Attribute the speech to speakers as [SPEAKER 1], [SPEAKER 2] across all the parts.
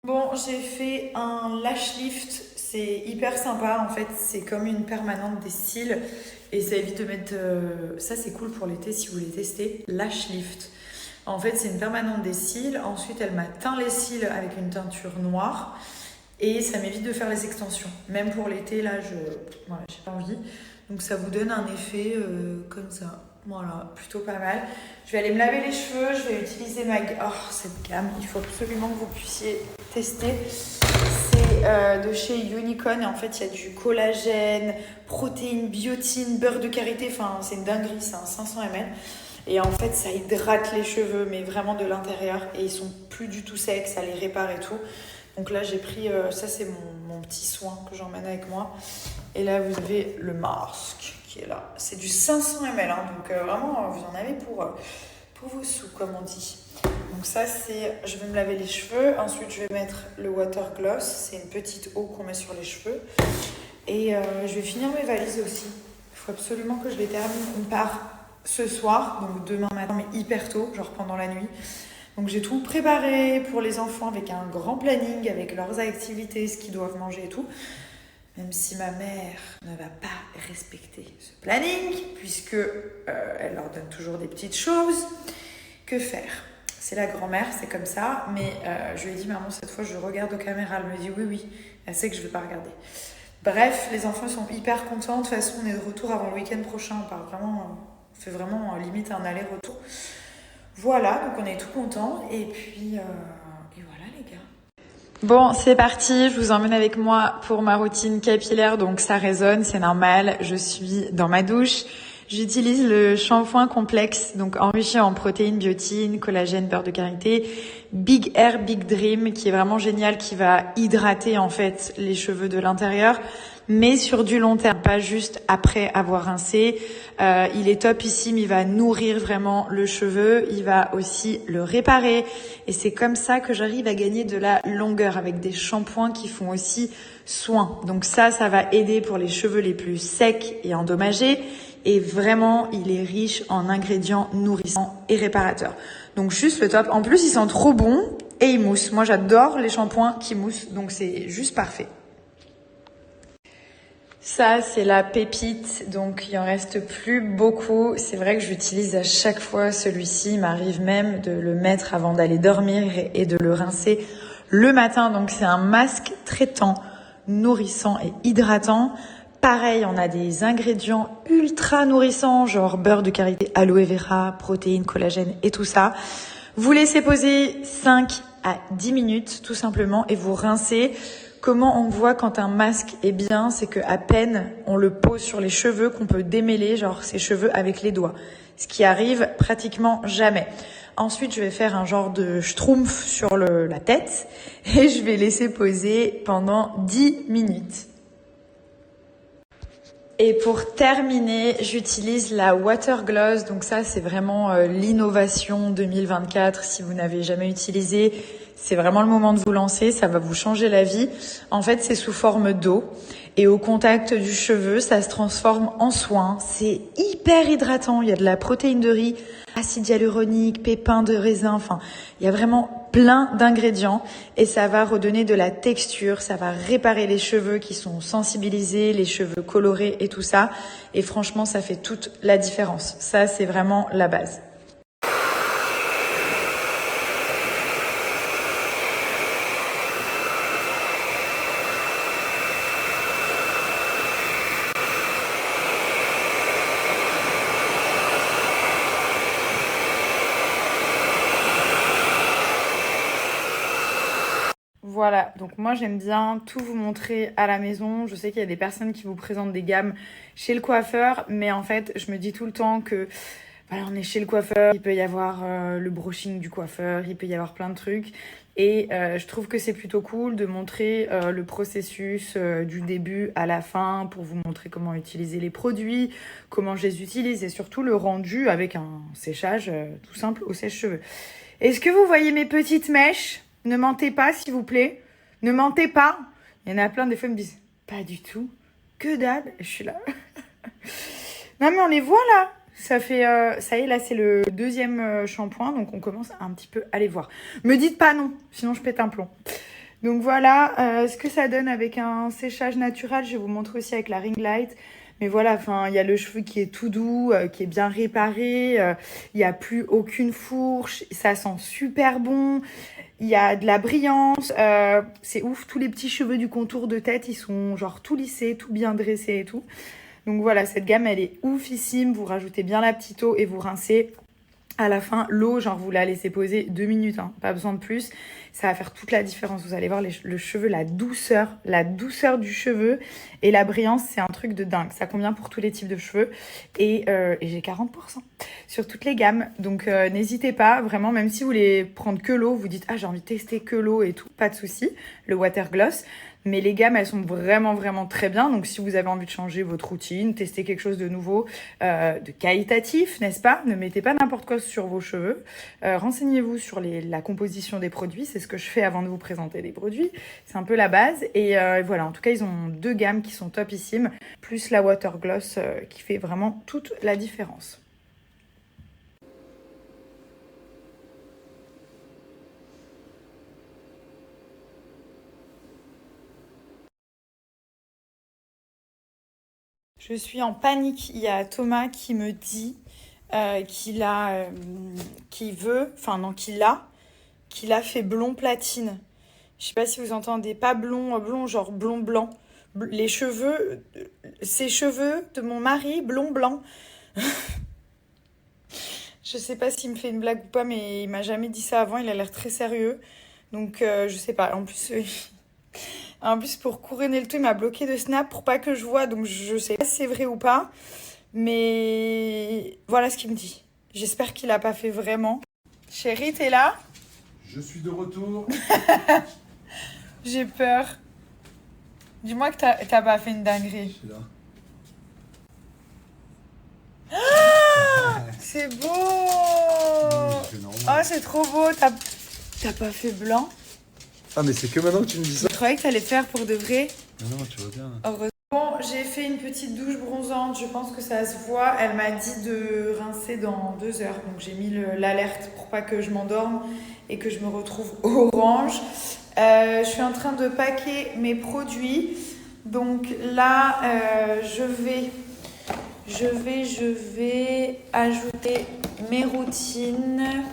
[SPEAKER 1] Bon, j'ai fait un lash lift, c'est hyper sympa en fait, c'est comme une permanente des cils et ça évite de mettre... Ça c'est cool pour l'été si vous voulez tester, lash lift. En fait c'est une permanente des cils, ensuite elle m'a teint les cils avec une teinture noire et ça m'évite de faire les extensions. Même pour l'été là, voilà, j'ai pas envie. Donc ça vous donne un effet comme ça. Voilà, plutôt pas mal. Je vais aller me laver les cheveux, je vais utiliser cette gamme, il faut absolument que vous puissiez tester. C'est de chez Unicorn et en fait il y a du collagène, protéines, biotine, beurre de karité, enfin c'est une dinguerie, c'est un 500 ml. Et en fait ça hydrate les cheveux mais vraiment de l'intérieur et ils sont plus du tout secs, ça les répare et tout. Donc là j'ai pris, ça c'est mon petit soin que j'emmène avec moi. Et là vous avez le masque qui est là. C'est du 500 ml, hein, donc vraiment vous en avez pour vos sous comme on dit. Donc ça c'est, je vais me laver les cheveux, ensuite je vais mettre le water gloss, c'est une petite eau qu'on met sur les cheveux. Et je vais finir mes valises aussi. Il faut absolument que je les termine. On part ce soir, donc demain matin, mais hyper tôt, genre pendant la nuit. Donc j'ai tout préparé pour les enfants avec un grand planning, avec leurs activités, ce qu'ils doivent manger et tout. Même si ma mère ne va pas respecter ce planning, puisque elle leur donne toujours des petites choses. Que faire? C'est la grand-mère, c'est comme ça. Mais je lui ai dit, maman, cette fois, je regarde aux caméras. Elle me dit, oui, oui. Elle sait que je ne vais pas regarder. Bref, les enfants sont hyper contents. De toute façon, on est de retour avant le week-end prochain. On fait vraiment limite un aller-retour. Voilà, donc on est tout contents. Et puis, et voilà les gars. Bon, c'est parti, je vous emmène avec moi pour ma routine capillaire, donc ça résonne, c'est normal, je suis dans ma douche. J'utilise le shampoing complexe, donc enrichi en protéines, biotine, collagène, beurre de karité, Big Hair Big Dream, qui est vraiment génial, qui va hydrater en fait les cheveux de l'intérieur, mais sur du long terme, pas juste après avoir rincé. Il est topissime, il va nourrir vraiment le cheveu, il va aussi le réparer, et c'est comme ça que j'arrive à gagner de la longueur avec des shampoings qui font aussi soin. Donc ça va aider pour les cheveux les plus secs et endommagés. Et vraiment, il est riche en ingrédients nourrissants et réparateurs. Donc juste le top. En plus, il sent trop bon et il mousse. Moi, j'adore les shampoings qui moussent, donc c'est juste parfait. Ça, c'est la pépite, donc il en reste plus beaucoup. C'est vrai que j'utilise à chaque fois celui-ci. Il m'arrive même de le mettre avant d'aller dormir et de le rincer le matin. Donc c'est un masque traitant, nourrissant et hydratant. Pareil, on a des ingrédients ultra nourrissants, genre beurre de karité, aloe vera, protéines, collagène et tout ça. Vous laissez poser 5 à 10 minutes, tout simplement, et vous rincez. Comment on voit quand un masque est bien, c'est qu'à peine on le pose sur les cheveux qu'on peut démêler, genre ses cheveux avec les doigts. Ce qui arrive pratiquement jamais. Ensuite, je vais faire un genre de schtroumpf sur la tête et je vais laisser poser pendant 10 minutes. Et pour terminer, j'utilise la Water Gloss. Donc ça, c'est vraiment l'innovation 2024. Si vous n'avez jamais utilisé, c'est vraiment le moment de vous lancer. Ça va vous changer la vie. En fait, c'est sous forme d'eau. Et au contact du cheveu, ça se transforme en soin. C'est hyper hydratant. Il y a de la protéine de riz, acide hyaluronique, pépins de raisin. Enfin, il y a vraiment plein d'ingrédients et ça va redonner de la texture. Ça va réparer les cheveux qui sont sensibilisés, les cheveux colorés et tout ça. Et franchement, ça fait toute la différence. Ça, c'est vraiment la base. Voilà, donc moi j'aime bien tout vous montrer à la maison. Je sais qu'il y a des personnes qui vous présentent des gammes chez le coiffeur, mais en fait je me dis tout le temps que voilà, on est chez le coiffeur, il peut y avoir le brushing du coiffeur, il peut y avoir plein de trucs. Et je trouve que c'est plutôt cool de montrer le processus du début à la fin pour vous montrer comment utiliser les produits, comment je les utilise et surtout le rendu avec un séchage tout simple au sèche-cheveux. Est-ce que vous voyez mes petites mèches? Ne mentez pas, s'il vous plaît. Ne mentez pas. Il y en a plein, des fois, ils me disent pas du tout. Que dalle. Je suis là. Non, mais on les voit là. Ça fait, ça y est, là, c'est le deuxième shampoing. Donc, on commence un petit peu à les voir. Me dites pas non, sinon je pète un plomb. Donc voilà ce que ça donne avec un séchage naturel. Je vais vous montrer aussi avec la ring light. Mais voilà, enfin, il y a le cheveu qui est tout doux, qui est bien réparé. Il n'y a plus aucune fourche. Ça sent super bon. Il y a de la brillance. C'est ouf. Tous les petits cheveux du contour de tête, ils sont genre tout lissés, tout bien dressés et tout. Donc voilà, cette gamme, elle est oufissime. Vous rajoutez bien la petite eau et vous rincez. À la fin, l'eau, genre vous la laissez poser 2 minutes, hein, pas besoin de plus. Ça va faire toute la différence. Vous allez voir le cheveu, la douceur du cheveu et la brillance, c'est un truc de dingue. Ça convient pour tous les types de cheveux et j'ai 40% sur toutes les gammes. Donc n'hésitez pas, vraiment, même si vous voulez prendre que l'eau, vous dites « Ah, j'ai envie de tester que l'eau et tout », pas de souci, le water gloss. Mais les gammes, elles sont vraiment, vraiment très bien. Donc, si vous avez envie de changer votre routine, tester quelque chose de nouveau, de qualitatif, n'est-ce pas? Ne mettez pas n'importe quoi sur vos cheveux. Renseignez-vous sur la composition des produits. C'est ce que je fais avant de vous présenter les produits. C'est un peu la base. Et voilà, en tout cas, ils ont 2 gammes qui sont topissimes, plus la Water Gloss qui fait vraiment toute la différence. Je suis en panique. Il y a Thomas qui me dit qu'il a fait blond platine. Je sais pas si vous entendez, pas blond genre blond blanc. Ces cheveux de mon mari blond blanc. Je sais pas s'il me fait une blague ou pas, mais il m'a jamais dit ça avant. Il a l'air très sérieux, donc je sais pas. En plus, pour couronner le tout, il m'a bloqué de Snap pour pas que je vois, donc je sais pas si c'est vrai ou pas. Mais voilà ce qu'il me dit. J'espère qu'il a pas fait vraiment. Chérie, t'es là?
[SPEAKER 2] Je suis de retour.
[SPEAKER 1] J'ai peur. Dis-moi que t'as pas fait une dinguerie.
[SPEAKER 2] Je suis là.
[SPEAKER 1] C'est beau!
[SPEAKER 2] C'est normal.
[SPEAKER 1] Oh, c'est trop beau. T'as pas fait blanc?
[SPEAKER 2] Ah, mais c'est que maintenant que tu me dis ça.
[SPEAKER 1] Je croyais que t'allais faire pour de vrai.
[SPEAKER 2] Non, tu vois bien.
[SPEAKER 1] Heureusement. Bon, j'ai fait une petite douche bronzante. Je pense que ça se voit. Elle m'a dit de rincer dans 2 heures. Donc j'ai mis l'alerte pour pas que je m'endorme et que je me retrouve orange. Je suis en train de packer mes produits. Donc là, je vais ajouter mes routines.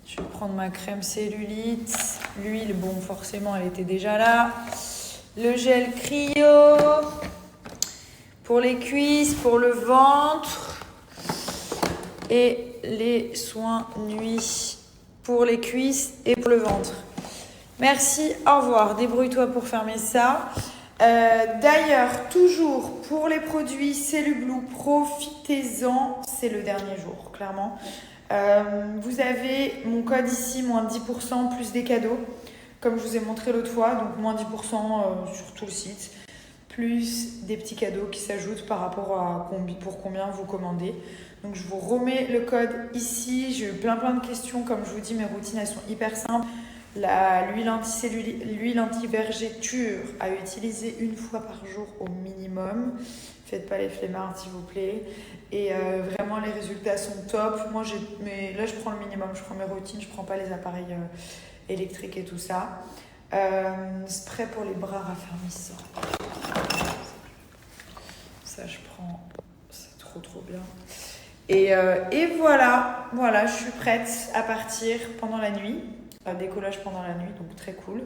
[SPEAKER 1] Je vais prendre ma crème cellulite. L'huile, bon, forcément, elle était déjà là. Le gel cryo. Pour les cuisses, pour le ventre. Et les soins nuit pour les cuisses et pour le ventre. Merci, au revoir. Débrouille-toi pour fermer ça. D'ailleurs, toujours pour les produits Cellublue, profitez-en. C'est le dernier jour, clairement. Vous avez mon code ici, moins 10% plus des cadeaux, comme je vous ai montré l'autre fois, donc moins 10% sur tout le site, plus des petits cadeaux qui s'ajoutent par rapport à pour combien vous commandez. Donc je vous remets le code ici. J'ai eu plein de questions, comme je vous dis, mes routines elles sont hyper simples. L'huile anti-vergéture à utiliser 1 fois par jour au minimum. Faites pas les flemmards s'il vous plaît. Et vraiment les résultats sont top. Mais là je prends le minimum, je prends mes routines, je prends pas les appareils électriques et tout ça. Spray pour les bras raffermissants. Ça je prends, c'est trop bien. Et voilà, je suis prête à partir pendant la nuit. Décollage pendant la nuit, donc très cool.